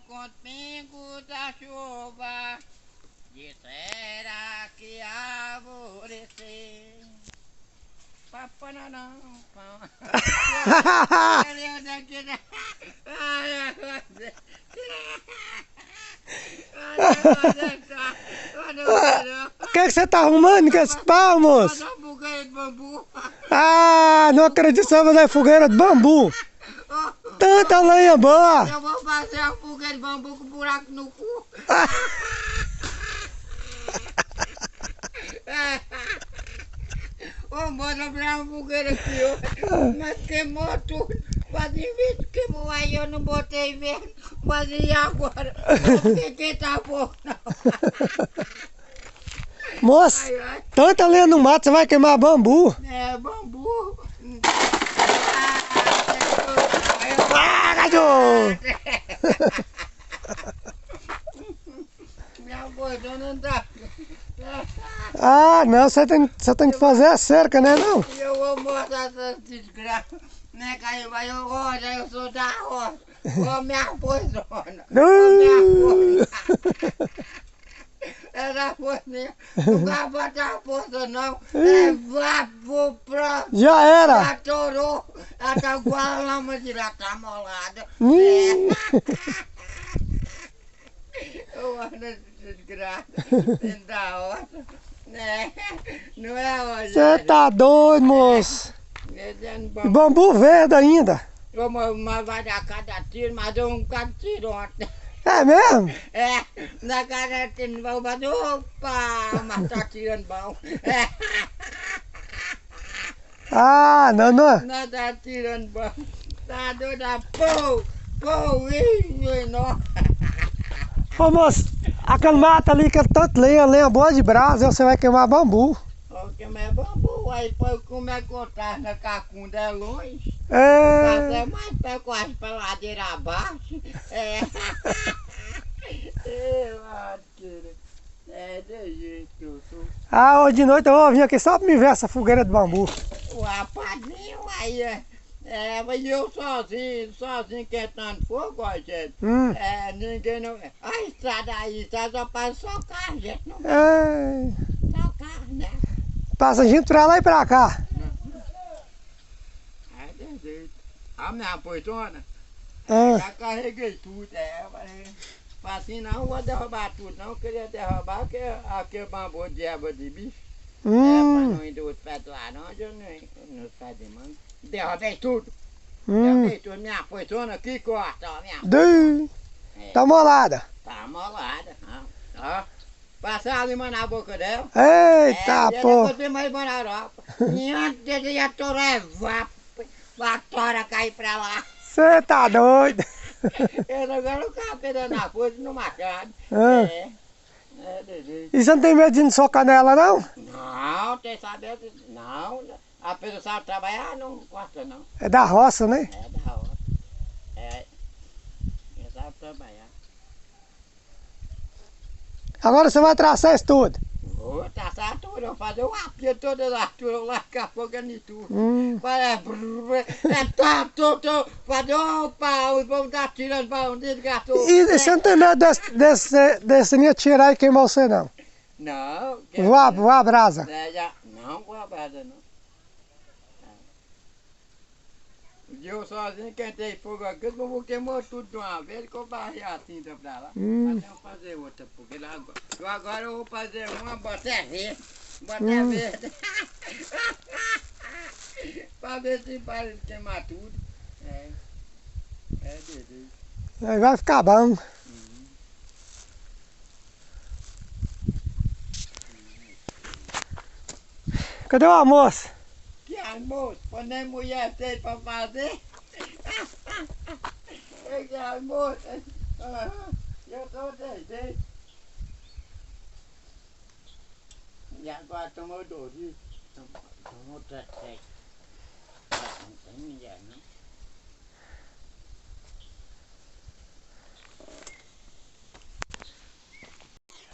com pingo da chuva, dissera que alvorecer. Papananão, O que você tá arrumando com esse pau, moço? fogueira de bambu. Ah, não acredito que você vai fazer fogueira de bambu. Tanta lenha boa. Eu vou fazer a fogueira de bambu com buraco no cu. Ô, bora abrir uma fogueira aqui, ó. Mas queimou tudo. Quase em vez de queimou aí, eu não botei verde. Mas e agora? Não fiquei tá pouco, não. Moço, Ai, ai. tanta lenha no mato, você vai queimar bambu. É, bambu. Ah, cachorro! Minha gordona não dá. Ah, não, você tem que fazer a cerca, né, não? Eu vou mostrar essa desgraça. Né, Caíba? Eu sou da roça. Ô, minha poisona. Ô, minha força. Essa forcinha. Não vai botar força, não. É, vá pro próximo. Já era. Já torou. Ela tá igual a lama de lá, tá molada. Eu ando de desgraça. Dentro da roça. Né? Não é hoje. Você tá doido, moço. E bambu verde ainda. Mas vai dar cada tiro, mas deu um cada tiro ontem. É mesmo? É, na cada tiro, mas opa, mas tá tirando bom. É, Ah, não. não tá tirando bom. Tá doido, pô, não. Ô, moço, aquele mato ali que é tanto lenha boa de brasa, você vai queimar bambu. O que é bambu, aí depois como é que eu tava na cacunda é longe. É. É mais pra quase pra ladeira abaixo. É. É de jeito que eu sou. Ah, hoje de noite eu vou vir aqui só pra me ver essa fogueira de bambu. O rapazinho aí mas eu sozinho quentando fogo, ó, gente. É, ninguém não. A estrada aí, só passa só carro, gente. Não É. só carro, né? Passa gente pra lá e pra cá. É de jeito. A minha poitona. É. Já carreguei tudo, falei, assim não vou derrubar tudo, não queria derrubar aquele bambu de erva de bicho. Pra não ir dos pés de laranja, nem nos pés de manga. Derrubei tudo. Derrubei tudo, minha poitona que corta, ó, minha Tá molada. tá molada, ó. Passar a limão na boca dela. Eita, pô. Depois tem mais limão na Europa. E antes de a tora a tora cair pra lá. Você tá doido. Eu agora o carro pegando na força no machado. É. É de jeito. E você não tem medo de não socar nela, não? Não, tem saber, não. A pessoa sabe trabalhar, não gosta não. É da roça, né? É da hora. É, ele sabe trabalhar. Agora você vai traçar isso tudo. Vou traçar tudo, eu vou fazer o apio toda a altura, eu lascar fogo em tudo. Fazer o pau e vamos dar tirando para um desgastou. E você não tem medo desse minha tirar e queimar você, não? Não. Voar a brasa. Não vou a brasa, não. Eu sozinho quentei fogo aqui, eu vou queimar tudo de uma vez, que eu barrei a tinta pra lá. Mas eu vou fazer outra, porque lá agora eu vou fazer uma, botar verde. Botar verde. Pra ver se para de queimar tudo. É de Aí vai ficar bom. Cadê o almoço? Que almoço? Quando nem mulher tem pra fazer? Que almoço? Eu tô deitei. E agora tomou Dorito. Tomou 17. Não tem mulher, não.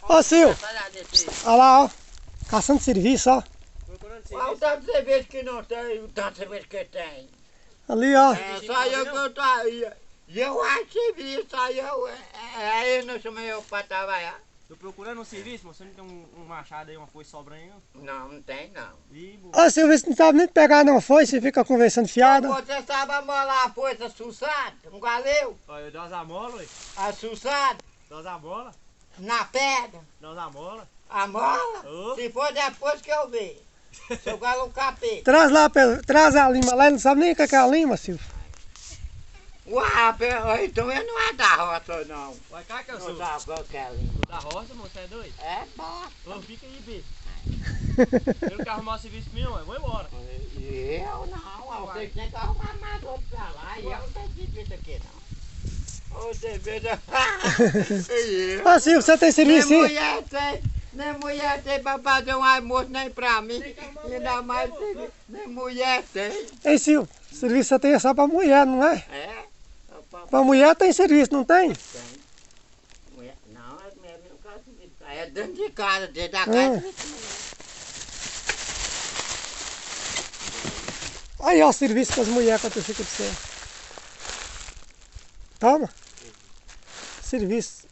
Ô, Sil, olha lá, ó. Caçando serviço, ó. Olha o tanto de cerveja que não tem, o tanto de cerveja que tem. Ali, ó. É só eu que eu tô aí. Eu acho isso aí, aí não chamei eu para trabalhar. Tô procurando um serviço, moço. Você não tem um machado aí, uma foice sobrando aí, não? Não, não tem não. Ih, Ô Silvio, você não sabe nem pegar não foi, você fica conversando fiado. Você sabe amolar a força assuçada, um galeu, Olha, eu dou umas amolas, ué. assuçada, Dou umas amolas. na pedra, Dou umas amolas. a mola, Ô. se for depois que eu ver. Seu galo capeta. Traz lá, traz a lima lá, ele não sabe nem o que é a lima, Silvio. Uau, então eu não é da roça não. Vai cá que eu Não sou. sabe qual que é a língua. Da roça, moço, você é doido? É bom. Ô, fica aí, bicho. Eu não quero arrumar o serviço meu, eu vou embora. Eu não, você tem que arrumar mais outro pra lá. E eu não tenho serviço aqui não. Você veja. Ô Silvio, você tem serviço Nem aí? mulher tem, nem mulher tem pra fazer um almoço nem pra mim. Ainda mais serviço, nem mulher tem. Ei Silvio, serviço você tem é só pra mulher, não é? É? Pra mulher tem serviço, não tem? Tem. Mulher, não, é mulher não quer serviço. É dentro de casa, dentro da casa. Aí ó o serviço que as mulheres acontecem com você. Toma. Serviço.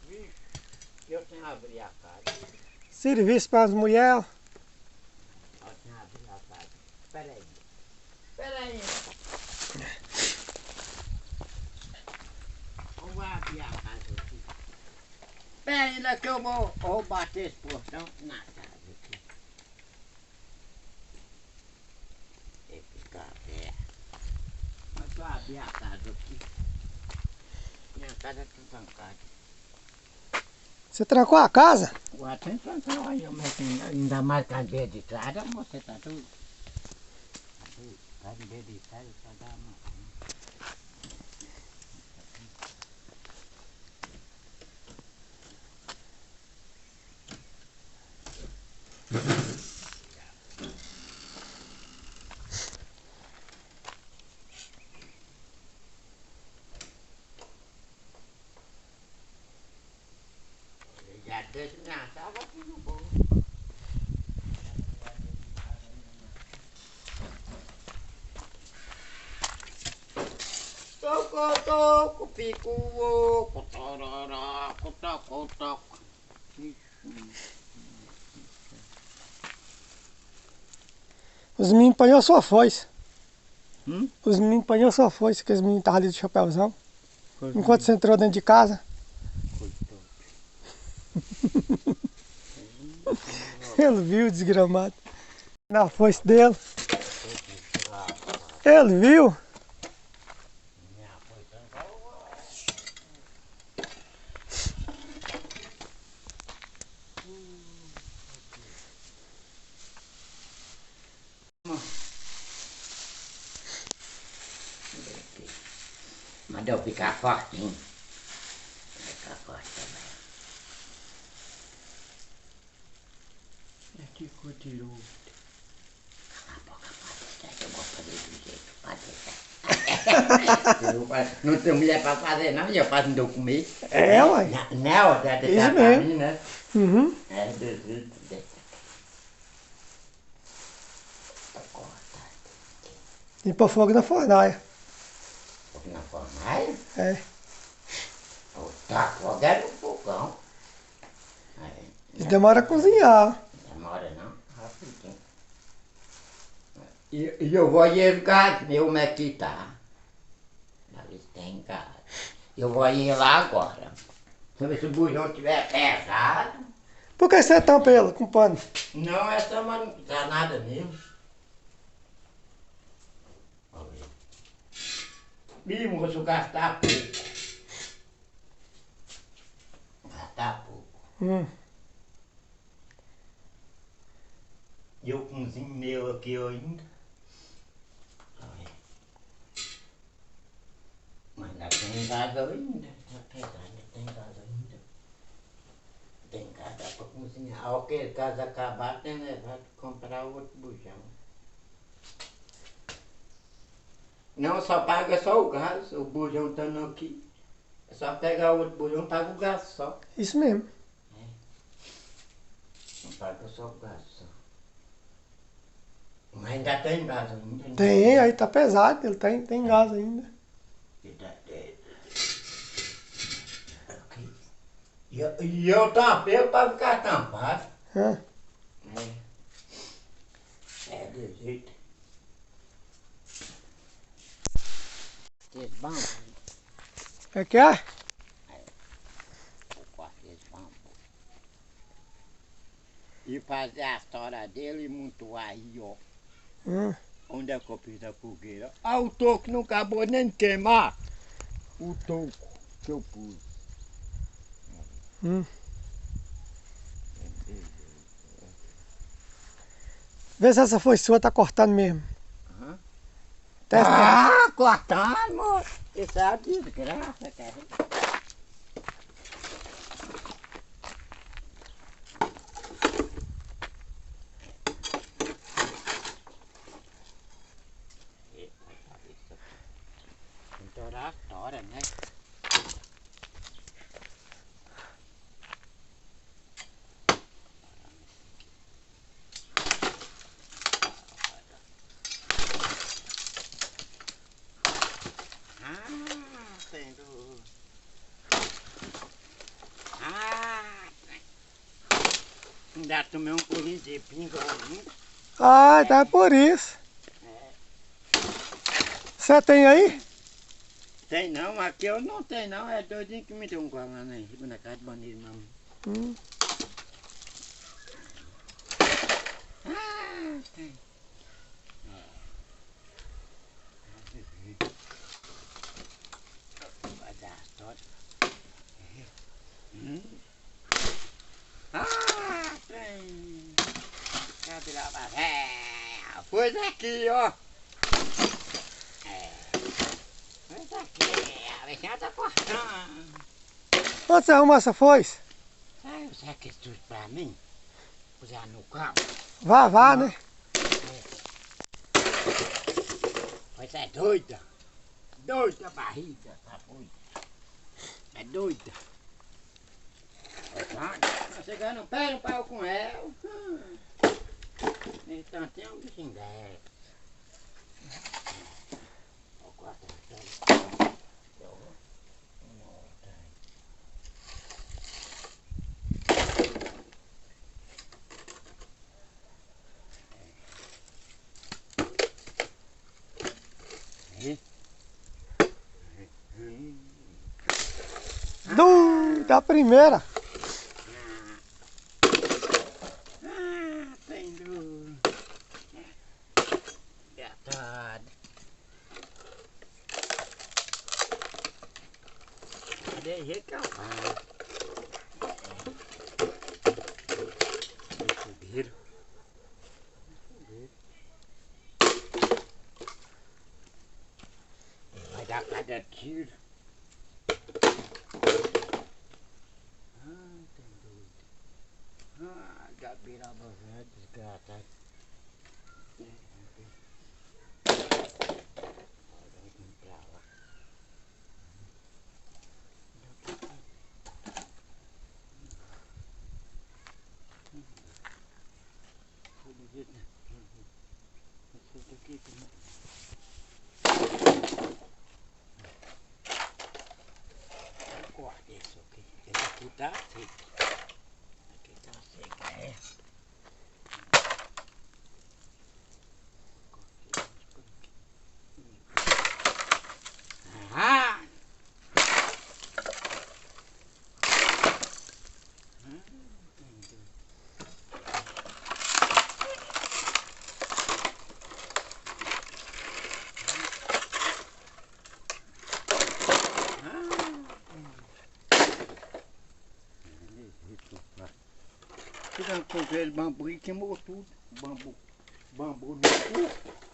Eu tenho que abrir a casa. Serviço para as mulheres. Eu tenho que abrir a casa. Peraí. Peraí. Vamos abrir a casa aqui. Peraí, ainda que eu vou bater esse portão na casa aqui. Tem que ficar aberto. Mas só abrir a casa aqui. Minha casa tá trancada. Você trancou a casa? Ué, tem trancado aí, mas ainda mais cadeia de estrada, você tá tudo. Tá tudo. Cadeia de estrada só dá uma. Já deixa minha chave aqui no bolso. Toco, toco, pico, oco, tororoco, toco, toco. Os meninos apanhou sua foice. Hum? Os meninos apanhou sua foice, que os meninos estavam ali de chapéuzão. Enquanto você entrou dentro de casa. Ele viu o desgramado. Na foice dele. Ele viu. Mas deu ficar fortinho. Ficar forte também. É que continuou. A boca pode deixar, eu vou fazer do jeito, pode deixar. Não tem mulher pra fazer não, eu faço do comer. É, ué. Não, já deixar pra mesmo. mim, né? Uhum. É, do jeito dessa. Corta. E pôr fogo na fornalha. Na fornalha? É. Tá fogo é no fogão. Isso demora a cozinhar. Demora não, rapidinho. E eu vou ir gás meu, como é que tá? Ali tem gás. Eu vou ir lá agora. Deixa eu ver se o bujão estiver pesado. Por que você tampa ele com pano? Não, essa mas não tá nada mesmo. Ih, moço, gastar pouco. Gastar pouco. E eu com um meu aqui ainda. Olha. Mas ainda tem gás ainda. Tá pesado, tem gás ainda. Tem gás dá pra cozinhar. Ao que o gás acabar, tem que levar comprar outro bujão. Não, só paga só o gás, o bujão estando aqui. É só pegar o outro bujão, paga o gás só. Isso mesmo. Não paga só o gás só. Mas ainda tem gás ainda. Tem, aí tá pesado, ele tem gás ainda. Ainda tem. E eu tampei para ficar tampado. Hã? É desse jeito. Esse bambu, É que é? eu corto esse bambu. E fazer a história dele e montar aí, ó. Onde é que eu fiz a fogueira? Ah, o toco não acabou nem de queimar. O toco que eu pus. Vê se essa foi sua, tá cortando mesmo. Hã? Testa. Ah, cortando, moço. Isso é a desgraça, cara. Então a história, né? Entendo. Ainda tomei um pulinho de pinga ainda. Ah, então é por isso. Você tem aí? Tem não, aqui eu não tenho não, é doidinho que me deu um golão aí, na casa de bandido mesmo. Tem. Vai dar a história. Tem. Cadê lá? Pois aqui, ó. Pois aqui, a bichinha tá cortando. Onde você arrumou essa foice? Sabe, você quer isso tudo pra mim? Usar no carro? Vá, né? Pois é doida. Doida a barriga, tá doida. É doida. Tá chegando pé no pau com ela. Então tem um bichinho dela. Eu gosto dela. Da primeira. Tem luz. Gatado. De jeito que eu faço. Fogueiro. Vai dar cada tiro. Tem doido. Gabiraba velho, desgraçado. Corta isso aqui. Esse aqui tá seco. Aqui tá seco, é. Ah! Tirando com aquele bambu e queimou tudo. Bambu no cu.